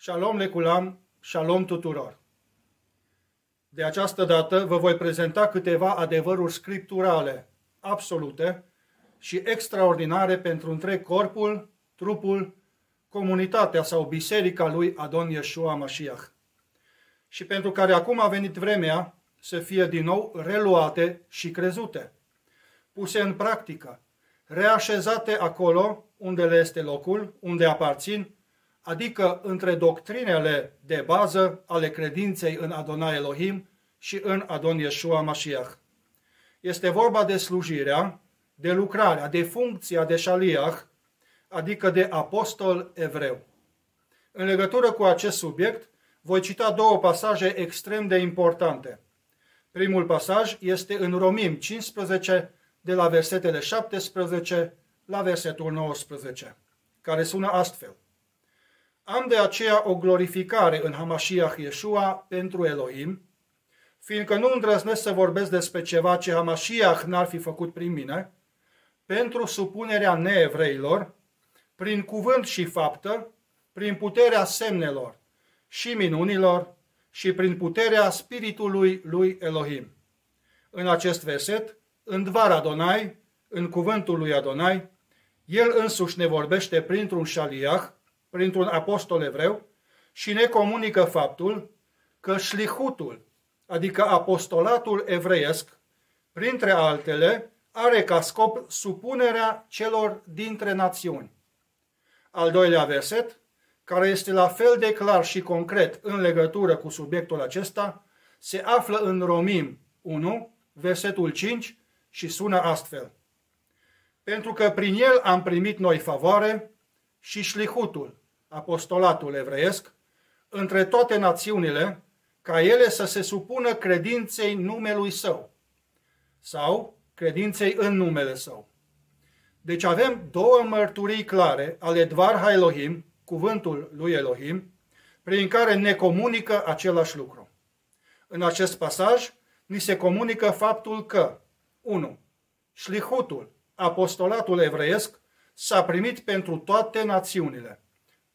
Shalom leculam, shalom tuturor! De această dată vă voi prezenta câteva adevăruri scripturale, absolute și extraordinare pentru întreg corpul, trupul, comunitatea sau biserica lui Adon Yeshua Mashiach. Și pentru care acum a venit vremea să fie din nou reluate și crezute, puse în practică, reașezate acolo unde le este locul, unde aparțin, adică între doctrinele de bază ale credinței în Adonai Elohim și în Adon Yeshua Mashiach. Este vorba de slujirea, de lucrarea, de funcția de shaliach, adică de apostol evreu. În legătură cu acest subiect, voi cita două pasaje extrem de importante. Primul pasaj este în Romim 15, de la versetele 17 la versetul 19, care sună astfel. Am de aceea o glorificare în Hamashiach Yeshua pentru Elohim, fiindcă nu îndrăznesc să vorbesc despre ceva ce Hamashiach n-ar fi făcut prin mine, pentru supunerea neevreilor, prin cuvânt și faptă, prin puterea semnelor și minunilor și prin puterea Spiritului lui Elohim. În acest verset, în Dvar Adonai, în cuvântul lui Adonai, el însuși ne vorbește printr-un shaliach, printr-un apostol evreu, și ne comunică faptul că șlihutul, adică apostolatul evreiesc, printre altele, are ca scop supunerea celor dintre națiuni. Al doilea verset, care este la fel de clar și concret în legătură cu subiectul acesta, se află în Romim 1, versetul 5 și sună astfel. Pentru că prin el am primit noi favoare și șlihutul, apostolatul evreiesc, între toate națiunile, ca ele să se supună credinței numelui său sau credinței în numele său. Deci avem două mărturii clare ale Dvar HaElohim, cuvântul lui Elohim, prin care ne comunică același lucru. În acest pasaj ni se comunică faptul că 1. Șlihutul, apostolatul evreiesc, s-a primit pentru toate națiunile,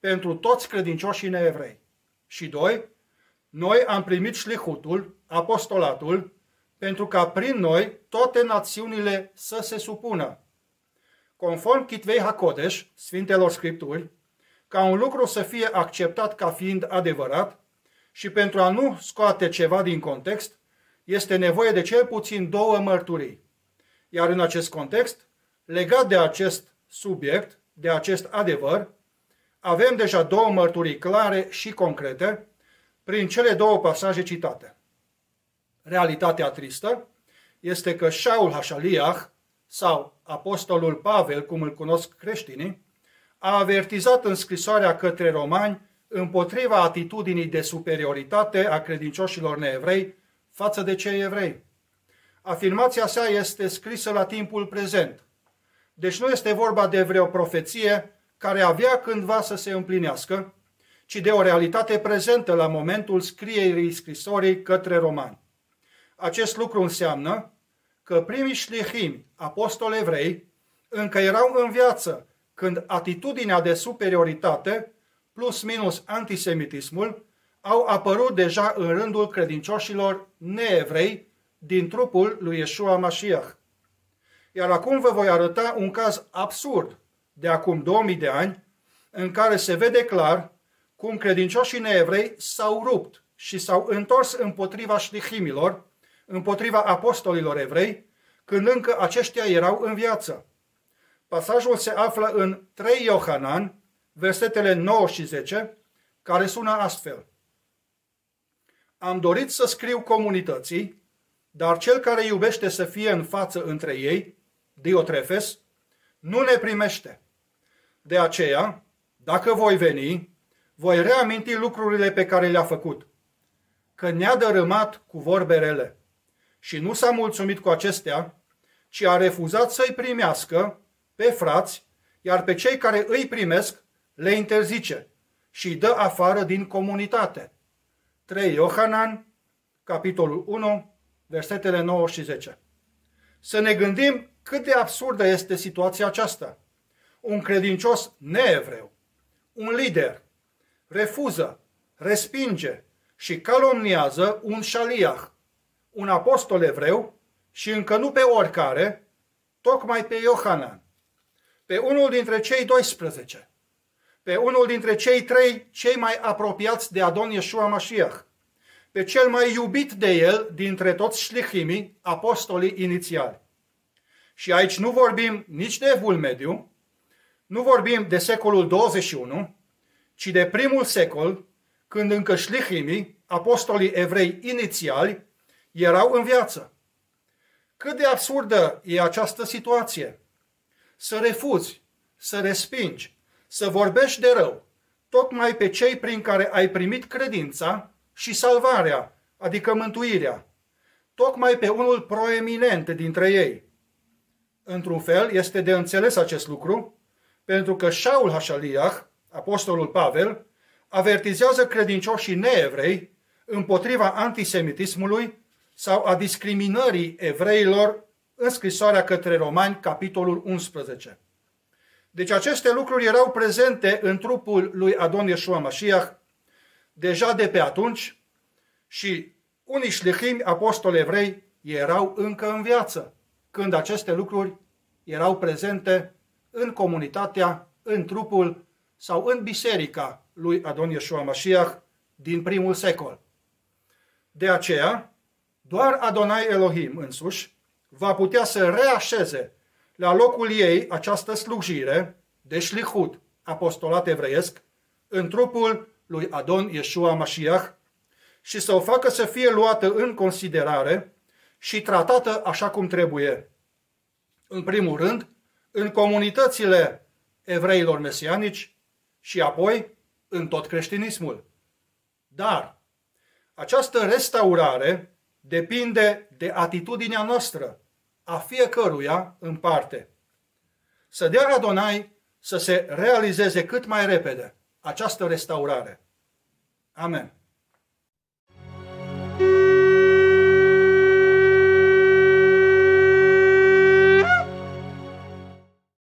pentru toți credincioșii neevrei. Și 2. Noi am primit șlihutul, apostolatul, pentru ca prin noi toate națiunile să se supună. Conform Kitvei HaKodesh, Sfintelor Scripturi, ca un lucru să fie acceptat ca fiind adevărat și pentru a nu scoate ceva din context, este nevoie de cel puțin două mărturii. Iar în acest context, legat de acest subiect, de acest adevăr, avem deja două mărturii clare și concrete prin cele două pasaje citate. Realitatea tristă este că Shaul HaShaliach, sau apostolul Pavel, cum îl cunosc creștinii, a avertizat în scrisoarea către romani împotriva atitudinii de superioritate a credincioșilor neevrei față de cei evrei. Afirmația sa este scrisă la timpul prezent. Deci nu este vorba de vreo profeție care avea cândva să se împlinească, ci de o realitate prezentă la momentul scrierii scrisorii către romani. Acest lucru înseamnă că primii șlichimi, apostoli evrei, încă erau în viață când atitudinea de superioritate, plus minus antisemitismul, au apărut deja în rândul credincioșilor neevrei din trupul lui Yeshua Mashiach. Iar acum vă voi arăta un caz absurd de acum 2000 de ani, în care se vede clar cum credincioșii neevrei s-au rupt și s-au întors împotriva șlichimilor, împotriva apostolilor evrei, când încă aceștia erau în viață. Pasajul se află în 3 Iohanan, versetele 9 și 10, care sună astfel. Am dorit să scriu comunității, dar cel care iubește să fie în față între ei, Diotrefes, nu ne primește. De aceea, dacă voi veni, voi reaminti lucrurile pe care le-a făcut, că ne-a dărâmat cu vorbe rele. Și nu s-a mulțumit cu acestea, ci a refuzat să-i primească pe frați, iar pe cei care îi primesc le interzice și îi dă afară din comunitate. 3 Iohanan, capitolul 1, versetele 9 și 10. Să ne gândim cât de absurdă este situația aceasta. Un credincios neevreu, un lider, refuză, respinge și calomniază un șaliah, un apostol evreu și încă nu pe oricare, tocmai pe Iohanan, pe unul dintre cei 12, pe unul dintre cei 3 cei mai apropiați de Adon Yeshua Mashiach, pe cel mai iubit de el dintre toți șlichimii, apostolii inițiali. Și aici nu vorbim nici de Evul Mediu, nu vorbim de secolul 21, ci de primul secol, când încă șlichimii, apostolii evrei inițiali, erau în viață. Cât de absurdă e această situație? Să refuzi, să respingi, să vorbești de rău, tocmai pe cei prin care ai primit credința și salvarea, adică mântuirea, tocmai pe unul proeminent dintre ei. Într-un fel, este de înțeles acest lucru, pentru că Shaul Hashaliach, apostolul Pavel, avertizează credincioșii neevrei împotriva antisemitismului sau a discriminării evreilor în scrisoarea către Romani, capitolul 11. Deci aceste lucruri erau prezente în trupul lui Adon Yeshua Mashiach deja de pe atunci și unii șlichimi, apostoli evrei, erau încă în viață când aceste lucruri erau prezente în comunitatea, în trupul sau în biserica lui Adon Yeshua Mashiach din primul secol. De aceea, doar Adonai Elohim însuși va putea să reașeze la locul ei această slujire de șlichut, apostolat evreiesc, în trupul lui Adon Yeshua Mashiach și să o facă să fie luată în considerare și tratată așa cum trebuie. În primul rând, în comunitățile evreilor mesianici și apoi în tot creștinismul. Dar această restaurare depinde de atitudinea noastră, a fiecăruia în parte. Să dea Adonai să se realizeze cât mai repede această restaurare. Amen.